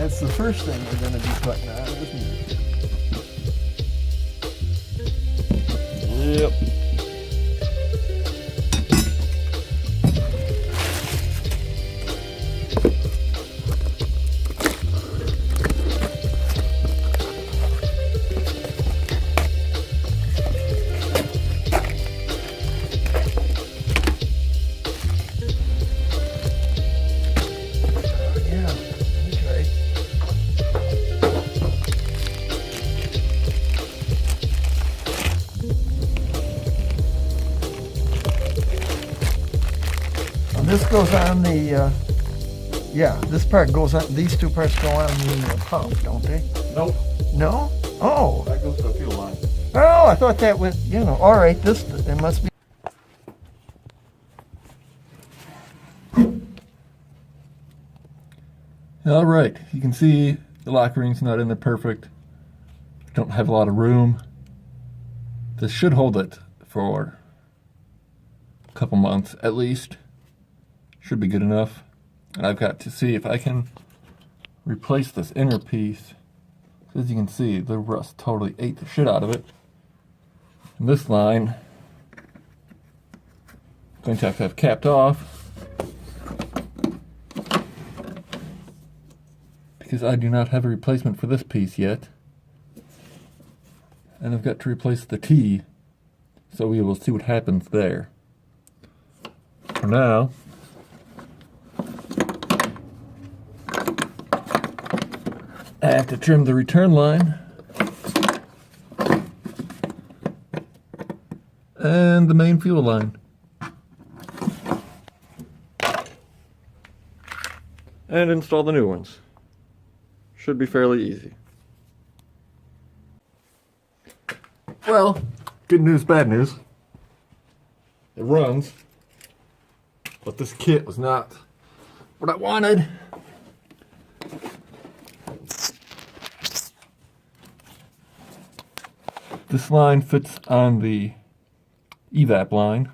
That's the first thing we're going to be putting on, isn't it? Yep. This goes on the, yeah, this part goes on, these two parts go on the pump, don't they? Nope. No? Oh. That goes to the fuel line. Oh, I thought that went, you know, all right, this, it must be. All right, you can see the lock ring's not in there perfect. Don't have a lot of room. This should hold it for a couple months at least. Should be good enough. And I've got to see if I can replace this inner piece. So as you can see, the rust totally ate the shit out of it. And this line, I'm going to have capped off because I do not have a replacement for this piece yet. And I've got to replace the T, so we will see what happens there. For now, I have to trim the return line and the main fuel line. And install the new ones. Should be fairly easy. Well, good news, bad news. It runs, but this kit was not what I wanted. This line fits on the evap line.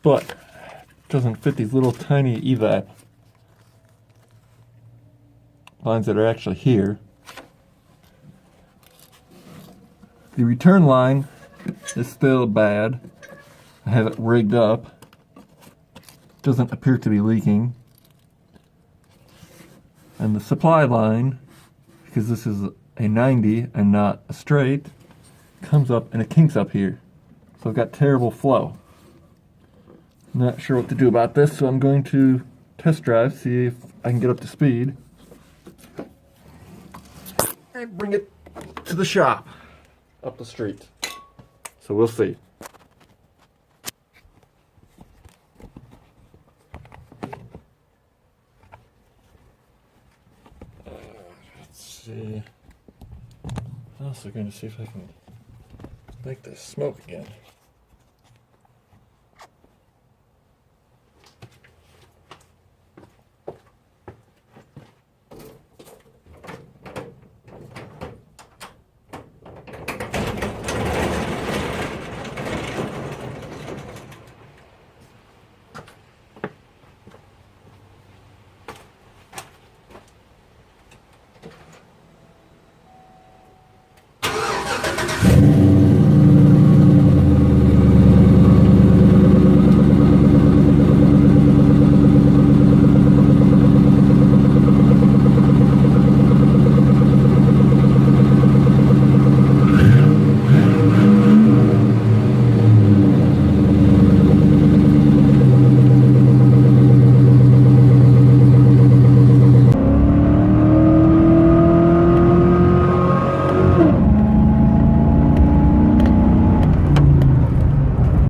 But doesn't fit these little tiny evap lines that are actually here. The return line is still bad. I have it rigged up. Doesn't appear to be leaking. And the supply line, because this is a 90 and not a straight, comes up and it kinks up here. So I've got terrible flow. Not sure what to do about this, so I'm going to test drive, see if I can get up to speed. And bring it to the shop, up the street. So we'll see. Let's see. I'm also going to see if I can make this smoke again.